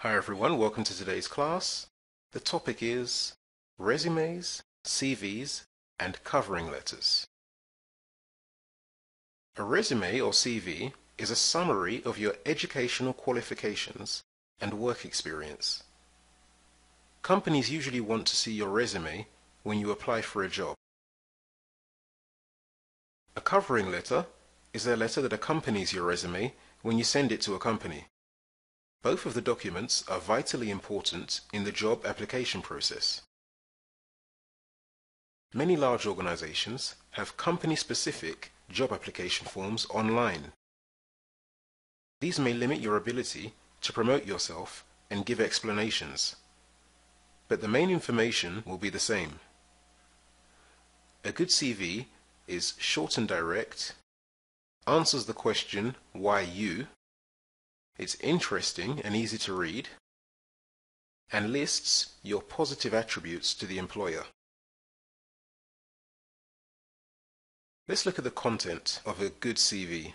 Hi everyone, welcome to today's class. The topic is resumes, CVs, and covering letters. A resume or CV is a summary of your educational qualifications and work experience. Companies usually want to see your resume when you apply for a job. A covering letter is a letter that accompanies your resume when you send it to a company. Both of the documents are vitally important in the job application process. Many large organizations have company-specific job application forms online. These may limit your ability to promote yourself and give explanations, but the main information will be the same. A good CV is short and direct, answers the question, why you? It's interesting and easy to read, and lists your positive attributes to the employer. Let's look at the content of a good CV.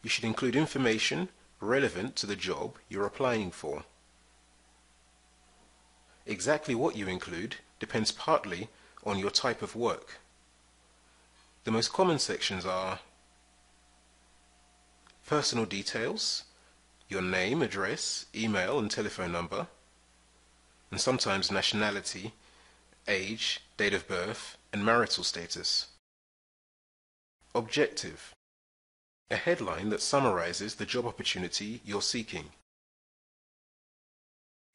You should include information relevant to the job you're applying for. Exactly what you include depends partly on your type of work. The most common sections are personal details, your name, address, email and telephone number, and sometimes nationality, age, date of birth, and marital status. Objective: a headline that summarizes the job opportunity you're seeking.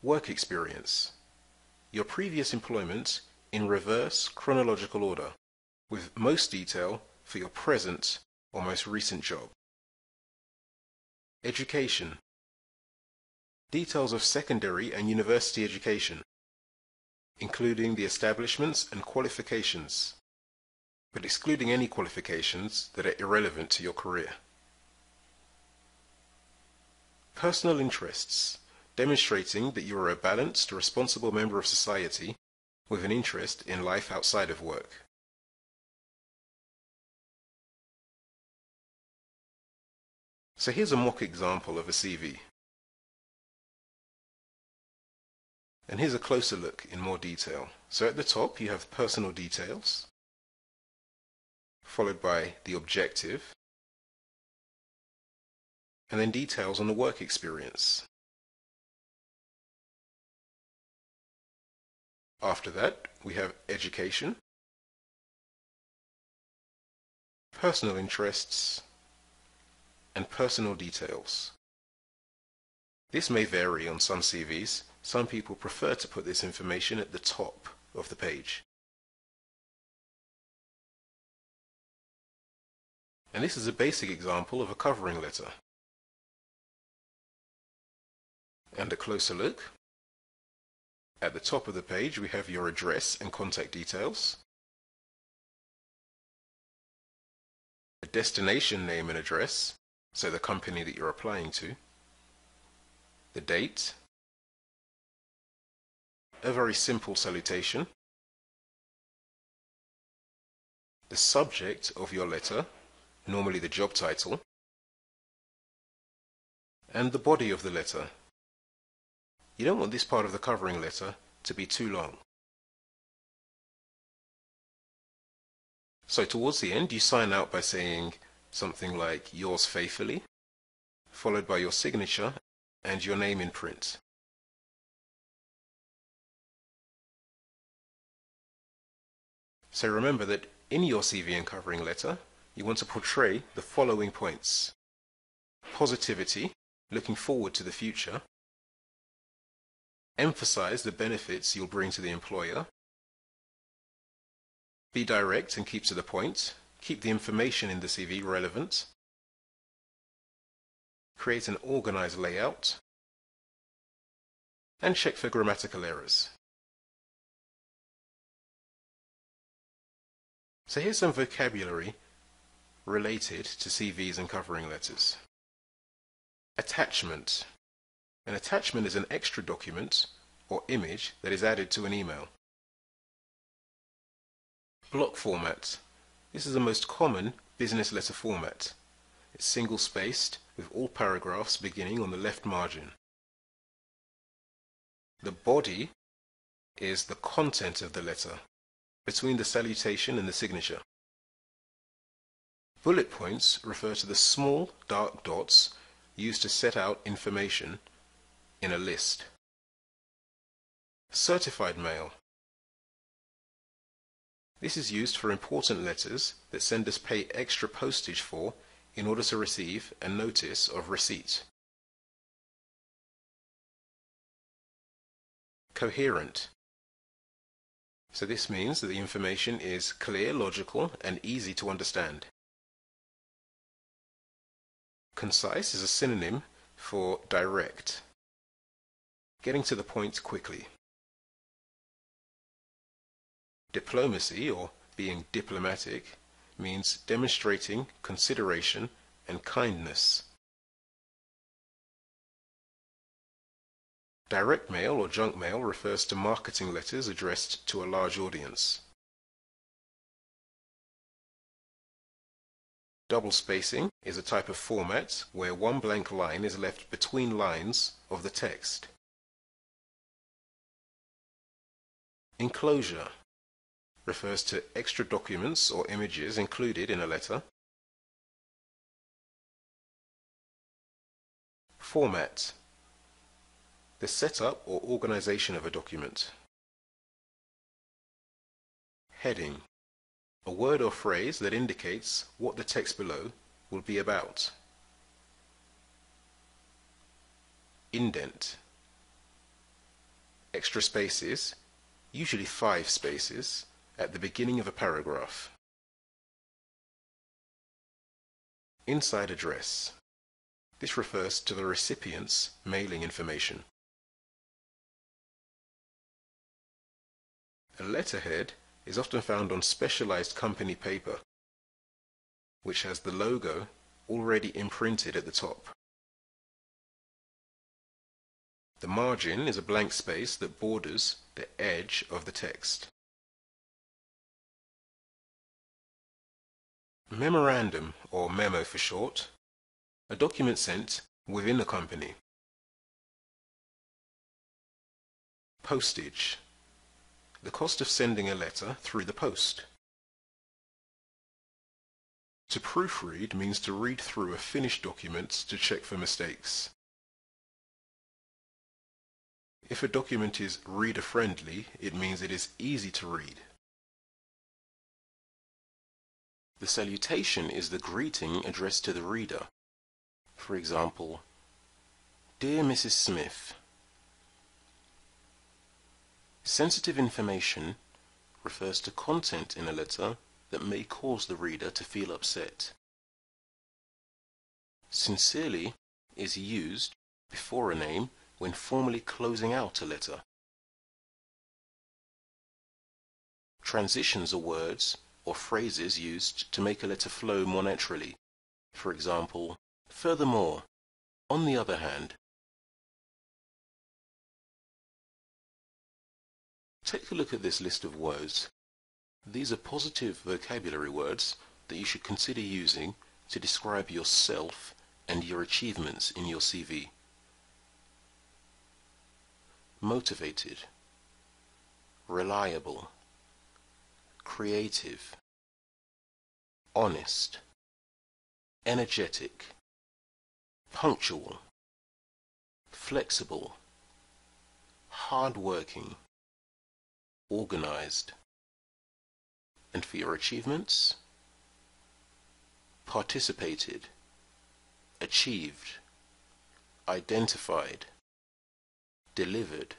Work experience: your previous employment in reverse chronological order, with most detail for your present or most recent job. Education: details of secondary and university education, including the establishments and qualifications, but excluding any qualifications that are irrelevant to your career. Personal interests: demonstrating that you are a balanced, responsible member of society with an interest in life outside of work. So here's a mock example of a CV. And here's a closer look in more detail. So at the top you have personal details, followed by the objective, and then details on the work experience. After that, we have education, personal interests, and personal details. This may vary on some CVs. Some people prefer to put this information at the top of the page. And this is a basic example of a covering letter. And a closer look. At the top of the page we have your address and contact details, a destination name and address, so the company that you're applying to, the date, a very simple salutation, the subject of your letter, normally the job title, and the body of the letter. You don't want this part of the covering letter to be too long. So towards the end you sign out by saying something like yours faithfully, followed by your signature and your name in print. So remember that in your CV and covering letter you want to portray the following points: positivity, looking forward to the future, emphasize the benefits you'll bring to the employer, be direct and keep to the point, keep the information in the CV relevant, create an organized layout, and check for grammatical errors. So here's some vocabulary related to CVs and covering letters. Attachment. An attachment is an extra document or image that is added to an email. Block format. This is the most common business letter format. It's single-spaced with all paragraphs beginning on the left margin. The body is the content of the letter, between the salutation and the signature. Bullet points refer to the small dark dots used to set out information in a list. Certified mail. This is used for important letters that senders pay extra postage for in order to receive a notice of receipt. Coherent. So this means that the information is clear, logical, and easy to understand. Concise is a synonym for direct, getting to the point quickly. Diplomacy, or being diplomatic, means demonstrating consideration and kindness. Direct mail or junk mail refers to marketing letters addressed to a large audience. Double spacing is a type of format where one blank line is left between lines of the text. Enclosure refers to extra documents or images included in a letter. Format, the setup or organization of a document. Heading, a word or phrase that indicates what the text below will be about. Indent, extra spaces, usually 5 spaces, at the beginning of a paragraph. Inside address, this refers to the recipient's mailing information. A letterhead is often found on specialized company paper, which has the logo already imprinted at the top. The margin is a blank space that borders the edge of the text. Memorandum, or memo for short, a document sent within a company. Postage, the cost of sending a letter through the post. To proofread means to read through a finished document to check for mistakes. If a document is reader-friendly, it means it is easy to read. The salutation is the greeting addressed to the reader. For example, Dear Mrs. Smith. Sensitive information refers to content in a letter that may cause the reader to feel upset. Sincerely is used before a name when formally closing out a letter. Transitions are words or phrases used to make a letter flow more naturally. For example, furthermore, on the other hand. Take a look at this list of words. These are positive vocabulary words that you should consider using to describe yourself and your achievements in your CV. Motivated, reliable, creative, honest, energetic, punctual, flexible, hard-working, organized. And for your achievements, participated, achieved, identified, delivered,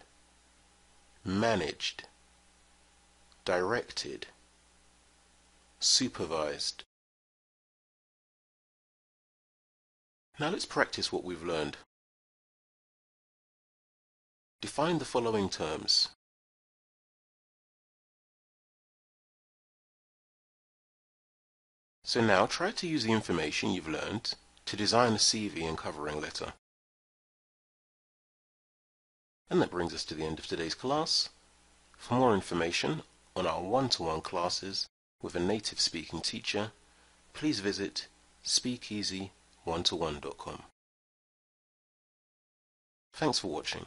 managed, directed, supervised. Now let's practice what we've learned. Define the following terms. So now try to use the information you've learned to design a CV and covering letter. And that brings us to the end of today's class. For more information on our one-to-one classes with a native speaking teacher, please visit speakeasy1to1.com. Thanks for watching.